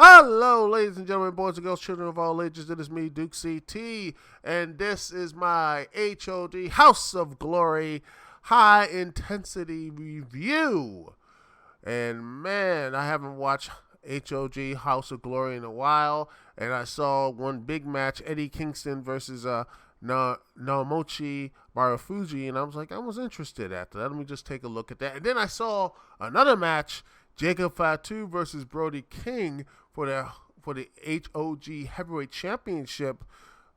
Hello, ladies and gentlemen, boys and girls, children of all ages. It is me, Duke CT, and this is my HOG House of Glory High Intensity review. And man, I haven't watched HOG House of Glory in a while, and I saw one big match, Eddie Kingston versus Naomichi Marufuji, and I was interested after that. Let me just take a look at that. And then I saw another match, Jacob Fatu versus Brody King for the HOG Heavyweight Championship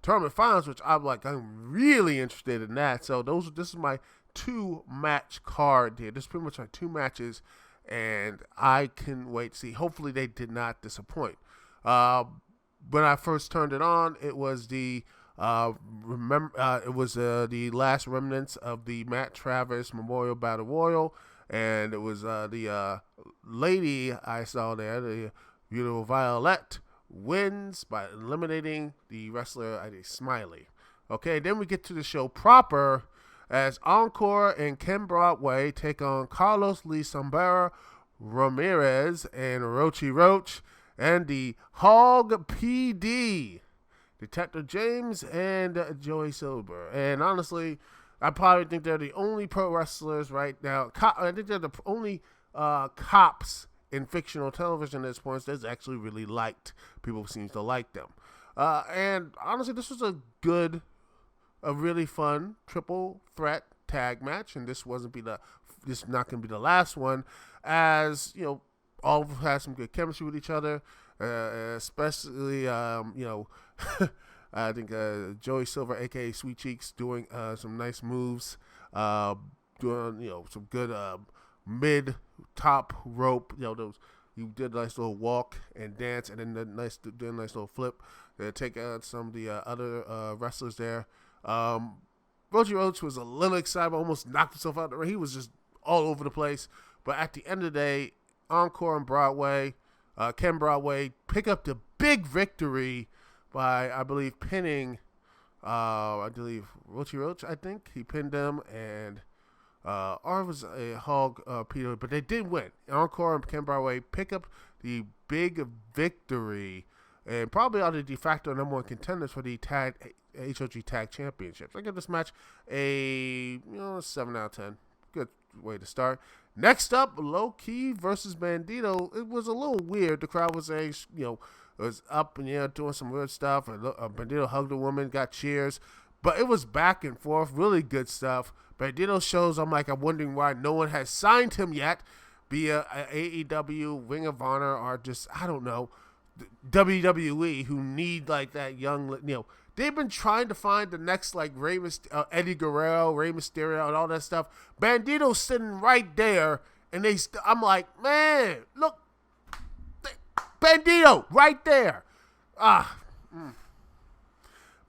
tournament finals, which I'm really interested in that. So this is my 2-match card here. This is pretty much my 2 matches, and I can wait to see. Hopefully they did not disappoint. When I first turned it on, it was the the last remnants of the Matt Travis Memorial Battle Royal, and it was the lady I saw there, the beautiful Violet, wins by eliminating the wrestler Eddie Smiley. Okay, then we get to the show proper as Encore and Ken Broadway take on Carlos Lee Sombra, Ramirez, and Rochi Roach, and the HOG PD, Detective James and Joey Silver. And honestly, I probably think they're the only pro wrestlers right now. I think they're the only cops in fictional television at this point that's actually really liked. People seem to like them. And honestly, this was a really fun triple threat tag match, and this not going to be the last one, as you know, all of them had some good chemistry with each other, especially I think Joey Silver, aka Sweet Cheeks, doing some nice moves, doing some good mid top rope. He did a nice little walk and dance, and then did a nice little flip. They take out some of the other wrestlers there. Rochi Roach was a little excited, almost knocked himself out of the ring. He was just all over the place. But at the end of the day, Encore and Broadway, Ken Broadway, pick up the big victory by, I believe, pinning, Rochi Roach, I think. He pinned them, and or it was a HOG Peter, but they did win. Encore and Ken Broadway pick up the big victory, and probably are the de facto number 1 contenders for the HOG Tag Championships. I give this match a 7 out of 10. Good way to start. Next up, Low Key versus Bandito. It was a little weird. The crowd was saying, it was up and doing some weird stuff. And Bandito hugged a woman, got cheers, but it was back and forth, really good stuff. Bandito shows, I'm wondering why no one has signed him yet, be a AEW, Ring of Honor, or just, I don't know, WWE, who need that young, they've been trying to find the next Eddie Guerrero, Rey Mysterio, and all that stuff. Bandito's sitting right there, and I'm like, man, look, Bandito right there.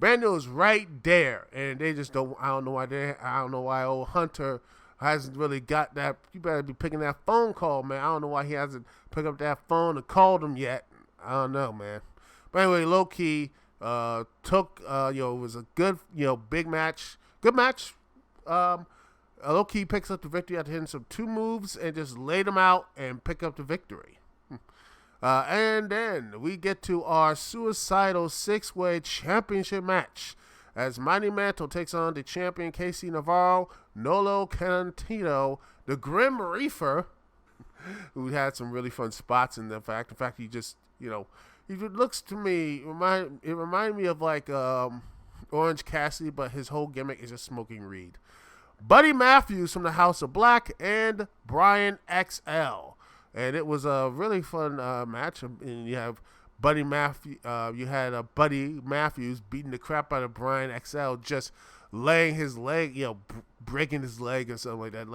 Bandito's right there, and they just don't. I don't know why old Hunter hasn't really got that. You better be picking that phone call, man. I don't know why he hasn't picked up that phone and called him yet. I don't know, man. But anyway, Low Key it was a good, big match. Good match. Low Key picks up the victory after hitting some 2 moves and just laid them out and pick up the victory. And then we get to our suicidal 6-way championship match as Mighty Mantle takes on the champion Casey Navarro, Nolo Cantino, the Grim Reaper, who had some really fun spots in fact. In fact, he just, he looks to me, it reminded me of Orange Cassidy, but his whole gimmick is just smoking weed. Buddy Matthews from the House of Black and Brian XL. And it was a really fun match. And you have Buddy Matthews. You had Buddy Matthews beating the crap out of Brian XL, just laying his leg, breaking his leg or something like that.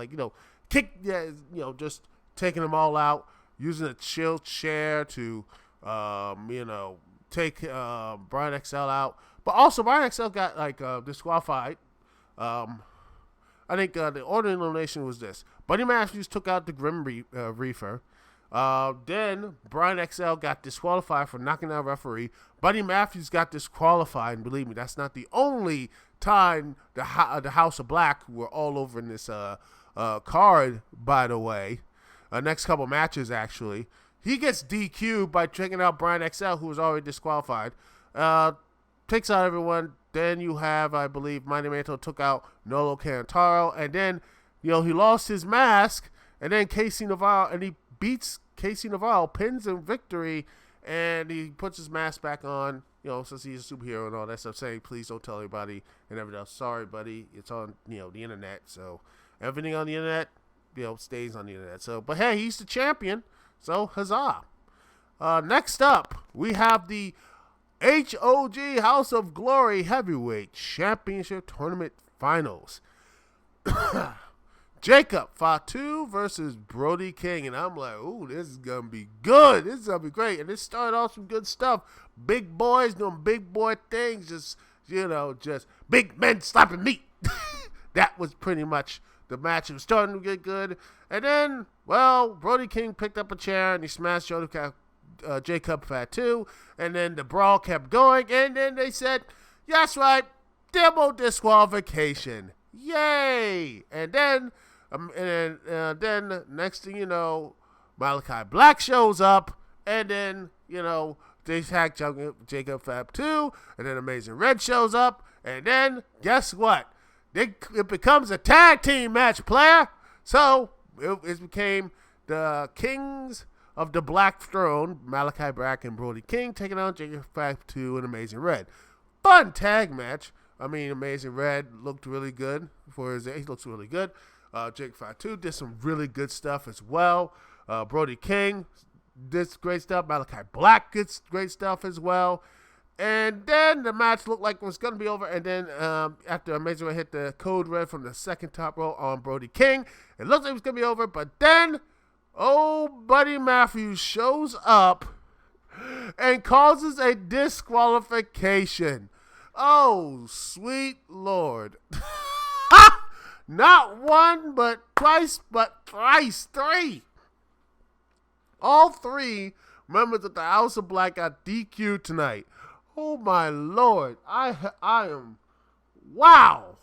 Just taking them all out, using a chill chair to, take Brian XL out. But also, Brian XL got disqualified. I think the order of elimination was this: Buddy Matthews took out the Grim Reaper. Then Brian XL got disqualified for knocking out a referee. Buddy Matthews got disqualified, and believe me, that's not the only time the House of Black were all over in this card. By the way, next couple matches actually, he gets DQ'd by taking out Brian XL, who was already disqualified. Takes out everyone. Then you have, I believe, Manny Manto took out Nolo Cantaro, and then he lost his mask, and then Casey Navarro, and he beats Casey Navarro, pins him victory, and he puts his mask back on, since he's a superhero and all that stuff, saying, please don't tell everybody and everything else. Sorry, buddy, it's on, the internet, so everything on the internet, stays on the internet. So, but hey, he's the champion, so huzzah. Next up, we have the HOG House of Glory Heavyweight Championship Tournament Finals. Jacob Fatu versus Brody King. And I'm like, ooh, this is going to be good. This is going to be great. And it started off some good stuff. Big boys doing big boy things. Just big men slapping meat. That was pretty much the match. It was starting to get good. And then, Brody King picked up a chair and he smashed Jacob Fatu. And then the brawl kept going. And then they said, that's right, demo disqualification. Yay! And then, next thing you know, Malachi Black shows up, and then, they tag Jacob Fatu, and then Amazing Red shows up, and then, guess what? It becomes a tag team match, player. So, it became the Kings of the Black Throne, Malachi Black and Brody King, taking on Jacob Fatu and Amazing Red. Fun tag match. I mean, Amazing Red looked really good for his age. He looks really good. Jake Fatu did some really good stuff as well. Brody King did great stuff. Malachi Black did great stuff as well. And then the match looked like it was going to be over. And then after Amazing Red hit the code red from the second top row on Brody King, it looked like it was going to be over. But then, Buddy Matthews shows up and causes a disqualification. Oh, sweet Lord. Not one, but twice, but thrice, three. All three members of the House of Black got DQ'd tonight. Oh, my Lord. I am, wow.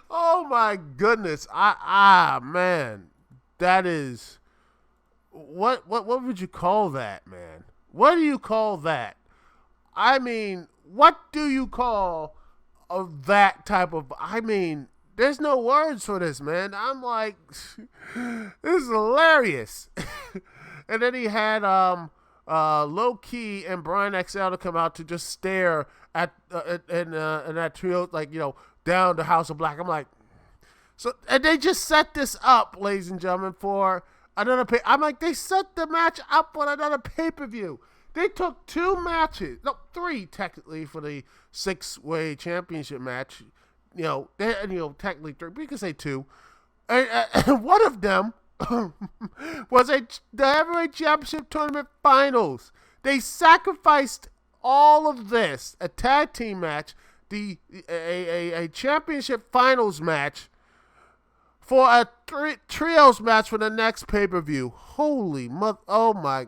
Oh, my goodness. Man, that is, what would you call that, man? What do you call that? I mean, what do you call that type of... there's no words for this, man. I'm like, this is hilarious. And then he had Low Key and Brian XL to come out to just stare at in that trio, down the House of Black. I'm like, and they just set this up, ladies and gentlemen, for another I'm like, they set the match up on another pay-per-view. They took three technically for the 6-way championship match. Technically three, but you can say two. And one of them was the heavyweight championship tournament finals. They sacrificed all of this, a tag team match, a championship finals match, for a trios match for the next pay-per-view. Holy mother! Oh my!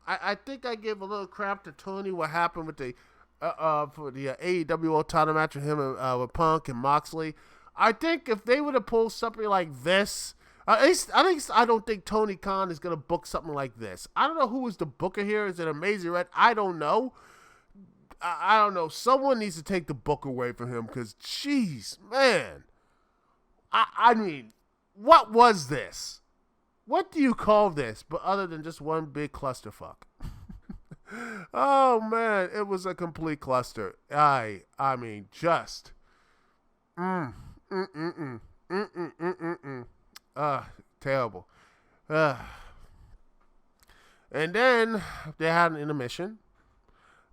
I think I gave a little crap to Tony what happened with the for the AEW title match with him and with Punk and Moxley. I think if they would have pulled something like this, I don't think Tony Khan is gonna book something like this. I don't know who is the booker here. Is it Amazing Red? I don't know. I don't know. Someone needs to take the book away from him because, jeez, man. I mean, what was this? What do you call this, but other than just one big clusterfuck? Oh, man, it was a complete cluster. I mean, just. Terrible. And then they had an intermission.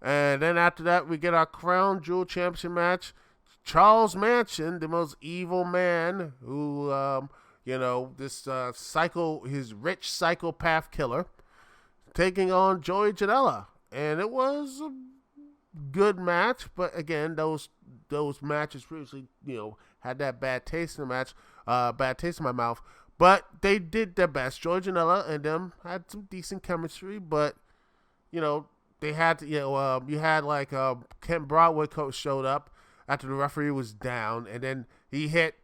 And then after that, we get our Crown Jewel Championship match. Charles Manson, the most evil man who, this his rich psychopath killer, taking on Joey Janela. And it was a good match, but again, those matches previously, had that bad taste in the match, bad taste in my mouth. But they did their best. Joey Janela and them had some decent chemistry, but, they had to, you had Kent Broadway coach showed up after the referee was down, and then he hit,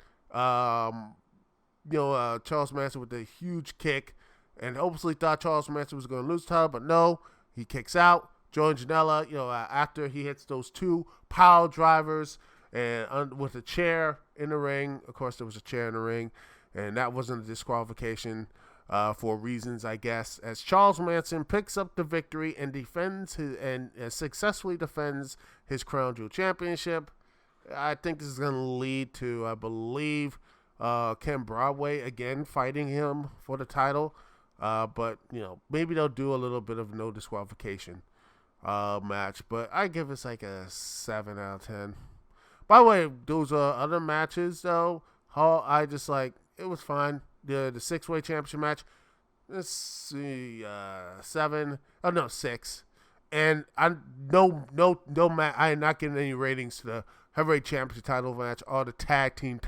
Charles Manson with a huge kick, and hopefully thought Charles Manson was going to lose the title, but no, he kicks out. Joey Janela, after he hits those 2 power drivers and with a chair in the ring. Of course, there was a chair in the ring, and that wasn't a disqualification for reasons, I guess. As Charles Manson picks up the victory and successfully defends his Crown Jewel Championship. I think this is going to lead to, I believe, Ken Broadway again fighting him for the title. But maybe they'll do a little bit of no disqualification match, but I give this like a 7 out of 10. By the way, those other matches though, I just like it was fine. The 6-way championship match, let's see, 7. Oh no, 6. And I am not getting any ratings to the heavyweight championship title match or the tag team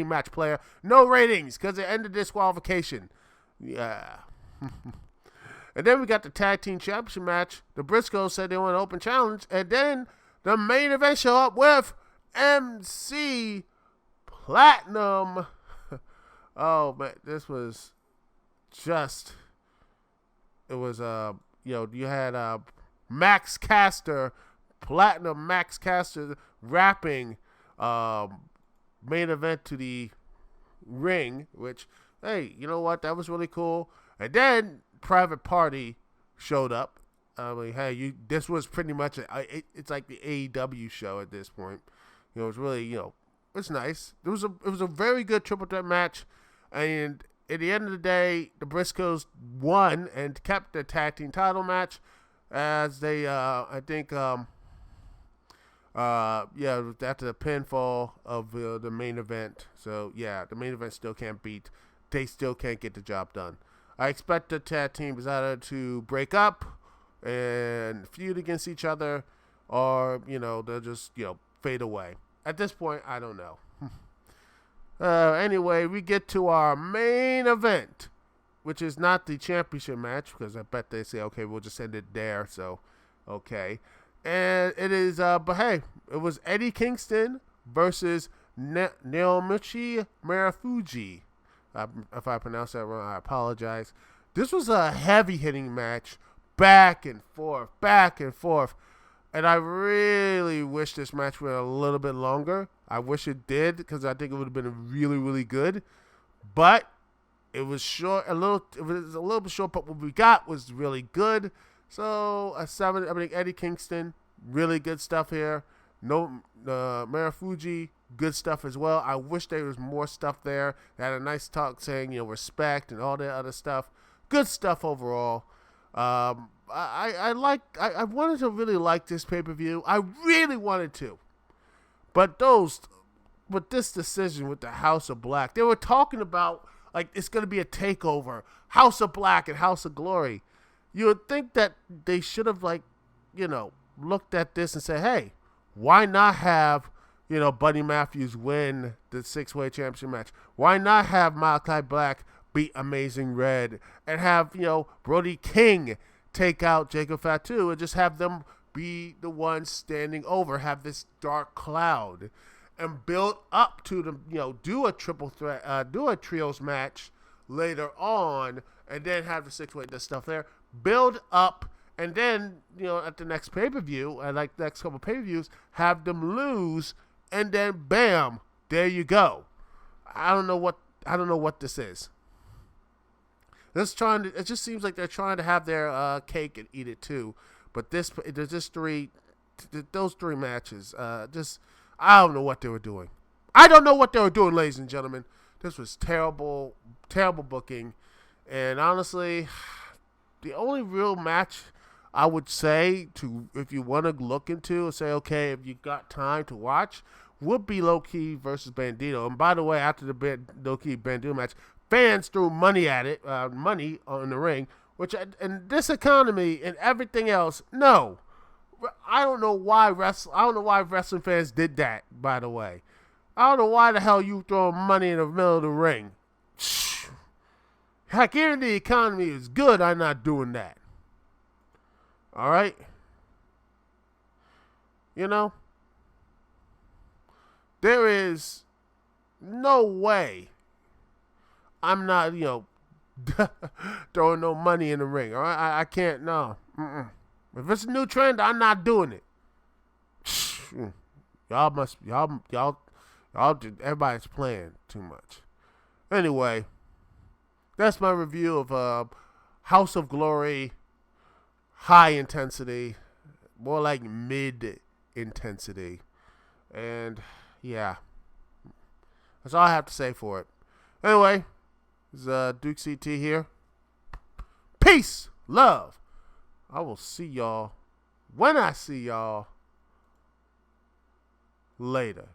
match player. No ratings because it ended disqualification. Yeah. And then we got the tag team championship match. The Briscoes said they want an open challenge. And then the main event show up with MC Platinum. Oh, man, this was just... It was, you had Max Caster, Platinum Max Caster, rapping main event to the ring, which, hey, you know what? That was really cool. And then Private Party showed up. I mean, hey, this was pretty much it's like the AEW show at this point. It was really, it's nice. It was a very good triple threat match, and at the end of the day, the Briscoes won and kept the tag team title match as they, I think, after the pinfall of the main event. So yeah, the main event still can't beat. They still can't get the job done. I expect the tag teams either to break up and feud against each other, or they'll just fade away. At this point, I don't know. Anyway, we get to our main event, which is not the championship match, because I bet they say, okay, we'll just end it there. So, okay. And it is, but hey, it was Eddie Kingston versus Naomichi Marufuji. If I pronounce that wrong, I apologize. This was a heavy-hitting match, back and forth. And I really wish this match went a little bit longer. I wish it did, because I think it would have been really, really good. But it was short, It was a little bit short, but what we got was really good. So a 7. I mean, Eddie Kingston, really good stuff here. No, Marufuji, good stuff as well. I wish there was more stuff there. They had a nice talk saying, respect and all that other stuff. Good stuff overall. I wanted to really like this pay-per-view. I really wanted to. But this decision with the House of Black, they were talking about, like, it's going to be a takeover. House of Black and House of Glory. You would think that they should have, looked at this and said, hey, why not have, Buddy Matthews win the 6-way championship match? Why not have Malachi Black beat Amazing Red and have, Brody King take out Jacob Fatu and just have them be the ones standing over, have this dark cloud and build up to the, do a triple threat, do a trios match later on, and then have the 6-way, this stuff there, build up. And then, at the next pay-per-view, the next couple pay-per-views, have them lose, and then bam, there you go. I don't know what this is. It just seems like they're trying to have their cake and eat it too. But those 3 matches, I don't know what they were doing. I don't know what they were doing, ladies and gentlemen. This was terrible, terrible booking. And honestly, the only real match I would say if you want to look into and say, okay, if you got time to watch, would be Low Key versus Bandito. And by the way, after the Low Key Bandito match, fans threw money at it, money on the ring, which in this economy and everything else, no. I don't know why wrestling fans did that, by the way. I don't know why the hell you throwing money in the middle of the ring. Heck, even the economy is good, I'm not doing that. All right? There is no way I'm not, throwing no money in the ring. All right, I can't. No. If it's a new trend, I'm not doing it. Y'all. Everybody's playing too much. Anyway, that's my review of House of Glory, High Intensity, more like mid intensity, and yeah, that's all I have to say for it. Anyway, this is Duke CT here. Peace, love. I will see y'all when I see y'all later.